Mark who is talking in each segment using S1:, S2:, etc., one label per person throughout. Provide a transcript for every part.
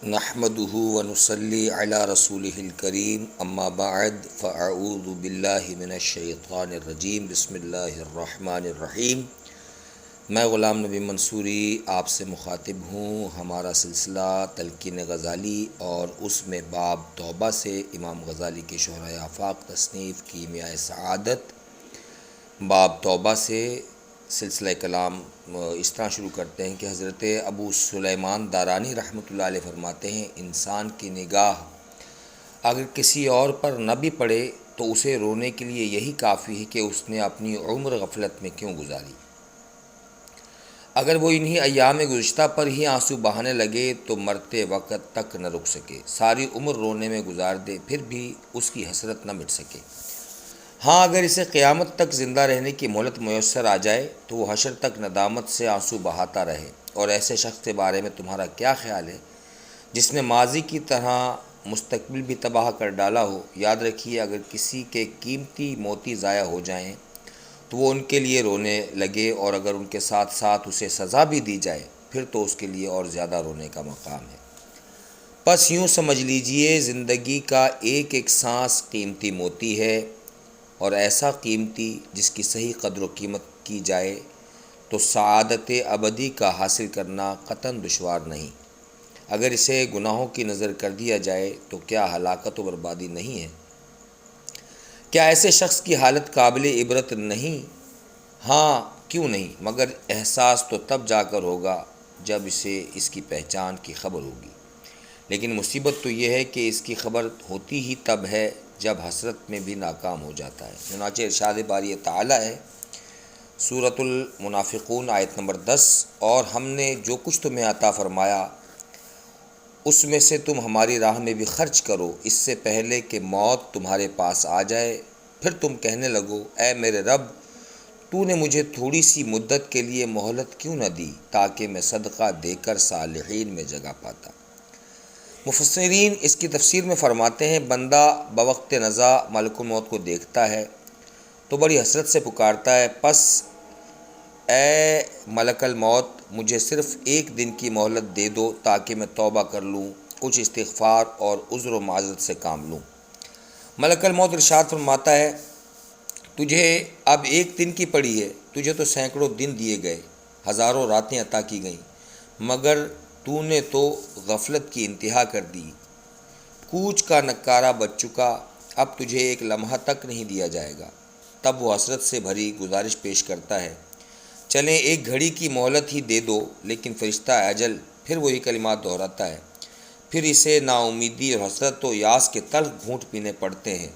S1: نحمده ونصلي على رسوله الكريم اما بعد فاعوذ باللہ من الشیطان الرجیم بسم اللہ الرحمن الرحیم۔ میں غلام نبی منصوری آپ سے مخاطب ہوں۔ ہمارا سلسلہ تلقین غزالی اور اس میں باب توبہ سے امام غزالی کے شہرۂ آفاق تصنیف کیمیائے سعادت باب توبہ سے سلسلہ کلام اس طرح شروع کرتے ہیں کہ حضرت ابو سلیمان دارانی رحمۃ اللہ علیہ فرماتے ہیں، انسان کی نگاہ اگر کسی اور پر نہ بھی پڑے تو اسے رونے کے لیے یہی کافی ہے کہ اس نے اپنی عمر غفلت میں کیوں گزاری۔ اگر وہ انہی ایام گزشتہ پر ہی آنسو بہانے لگے تو مرتے وقت تک نہ رک سکے، ساری عمر رونے میں گزار دے پھر بھی اس کی حسرت نہ مٹ سکے۔ ہاں، اگر اسے قیامت تک زندہ رہنے کی مہلت میسر آ جائے تو وہ حشر تک ندامت سے آنسو بہاتا رہے۔ اور ایسے شخص کے بارے میں تمہارا کیا خیال ہے جس نے ماضی کی طرح مستقبل بھی تباہ کر ڈالا ہو؟ یاد رکھیے، اگر کسی کے قیمتی موتی ضائع ہو جائیں تو وہ ان کے لیے رونے لگے، اور اگر ان کے ساتھ ساتھ اسے سزا بھی دی جائے پھر تو اس کے لیے اور زیادہ رونے کا مقام ہے۔ بس یوں سمجھ لیجئے، زندگی کا ایک ایک سانس قیمتی موتی ہے، اور ایسا قیمتی جس کی صحیح قدر و قیمت کی جائے تو سعادت ابدی کا حاصل کرنا قطعاً دشوار نہیں۔ اگر اسے گناہوں کی نظر کر دیا جائے تو کیا ہلاکت و بربادی نہیں ہے؟ کیا ایسے شخص کی حالت قابل عبرت نہیں؟ ہاں، کیوں نہیں، مگر احساس تو تب جا کر ہوگا جب اسے اس کی پہچان کی خبر ہوگی۔ لیکن مصیبت تو یہ ہے کہ اس کی خبر ہوتی ہی تب ہے جب حسرت میں بھی ناکام ہو جاتا ہے۔ چنانچہ ارشاد باری تعالیٰ ہے، سورۃ المنافقون آیت نمبر 10، اور ہم نے جو کچھ تمہیں عطا فرمایا اس میں سے تم ہماری راہ میں بھی خرچ کرو، اس سے پہلے کہ موت تمہارے پاس آ جائے، پھر تم کہنے لگو، اے میرے رب، تو نے مجھے تھوڑی سی مدت کے لیے مہلت کیوں نہ دی تاکہ میں صدقہ دے کر صالحین میں جگہ پاتا۔ مفسرین اس کی تفسیر میں فرماتے ہیں، بندہ بوقت نزا ملک الموت کو دیکھتا ہے تو بڑی حسرت سے پکارتا ہے، پس اے ملک الموت، مجھے صرف ایک دن کی مہلت دے دو تاکہ میں توبہ کر لوں، کچھ استغفار اور عذر و معذرت سے کام لوں۔ ملک الموت ارشاد فرماتا ہے، تجھے اب ایک دن کی پڑی ہے، تجھے تو سینکڑوں دن دیے گئے، ہزاروں راتیں عطا کی گئیں، مگر تو نے تو غفلت کی انتہا کر دی، کوچ کا نکارہ بچ چکا، اب تجھے ایک لمحہ تک نہیں دیا جائے گا۔ تب وہ حسرت سے بھری گزارش پیش کرتا ہے، چلیں ایک گھڑی کی مہلت ہی دے دو، لیکن فرشتہ اجل پھر وہی کلمات دہراتا ہے۔ پھر اسے نا امیدی اور حسرت و یاس کے تلخ گھونٹ پینے پڑتے ہیں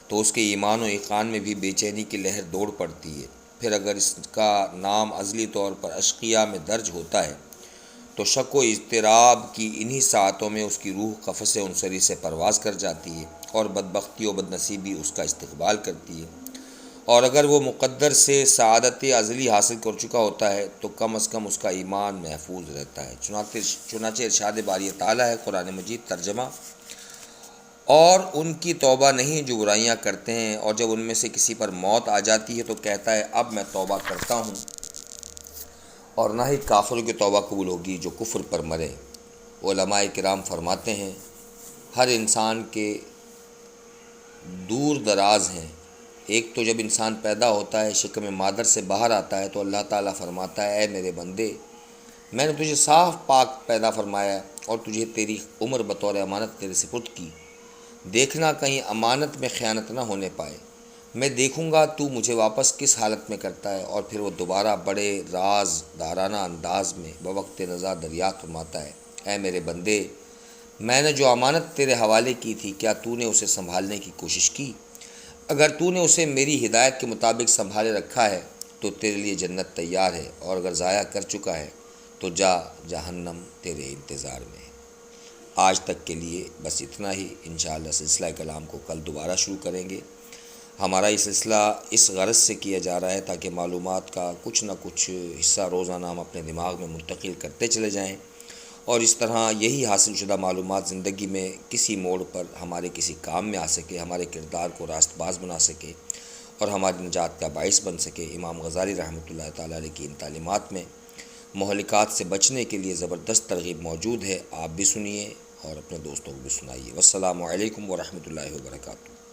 S1: تو اس کے ایمان و ایقان میں بھی بے چینی کی لہر دوڑ پڑتی ہے۔ پھر اگر اس کا نام ازلی طور پر اشقیاء میں درج ہوتا ہے تو شک و اضطراب کی انہی ساعتوں میں اس کی روح قفس عنصری سے پرواز کر جاتی ہے اور بدبختی و بدنصیبی اس کا استقبال کرتی ہے۔ اور اگر وہ مقدر سے سعادت ازلی حاصل کر چکا ہوتا ہے تو کم از کم اس کا ایمان محفوظ رہتا ہے۔ چنانچہ ارشاد باری تعالیٰ ہے، قرآن مجید ترجمہ، اور ان کی توبہ نہیں جو برائیاں کرتے ہیں، اور جب ان میں سے کسی پر موت آ جاتی ہے تو کہتا ہے، اب میں توبہ کرتا ہوں، اور نہ ہی کافروں کی توبہ قبول ہوگی جو کفر پر مرے۔ علماء کرام فرماتے ہیں، ہر انسان کے دور دراز ہیں۔ ایک تو جب انسان پیدا ہوتا ہے، شکم مادر سے باہر آتا ہے تو اللہ تعالیٰ فرماتا ہے، اے میرے بندے، میں نے تجھے صاف پاک پیدا فرمایا اور تجھے تیری عمر بطور امانت تیرے سپرد کی، دیکھنا کہیں امانت میں خیانت نہ ہونے پائے، میں دیکھوں گا تو مجھے واپس کس حالت میں کرتا ہے۔ اور پھر وہ دوبارہ بڑے راز دارانہ انداز میں بوقت نزا دریافت فرماتا ہے، اے میرے بندے، میں نے جو امانت تیرے حوالے کی تھی، کیا تو نے اسے سنبھالنے کی کوشش کی؟ اگر تو نے اسے میری ہدایت کے مطابق سنبھالے رکھا ہے تو تیرے لیے جنت تیار ہے، اور اگر ضائع کر چکا ہے تو جہنم تیرے انتظار میں ہے۔ آج تک کے لیے بس اتنا ہی، انشاءاللہ سلسلہ کلام کو کل دوبارہ شروع کریں گے۔ ہمارا یہ سلسلہ اس غرض سے کیا جا رہا ہے تاکہ معلومات کا کچھ نہ کچھ حصہ روزانہ ہم اپنے دماغ میں منتقل کرتے چلے جائیں، اور اس طرح یہی حاصل شدہ معلومات زندگی میں کسی موڑ پر ہمارے کسی کام میں آ سکے، ہمارے کردار کو راست باز بنا سکے اور ہماری نجات کا باعث بن سکے۔ امام غزالی رحمۃ اللہ تعالیٰ علیہ کی ان تعلیمات میں مہلکات سے بچنے کے لیے زبردست ترغیب موجود ہے، آپ بھی سنیے اور اپنے دوستوں کو بھی سنائیے۔ والسلام علیکم ورحمۃ اللہ وبرکاتہ۔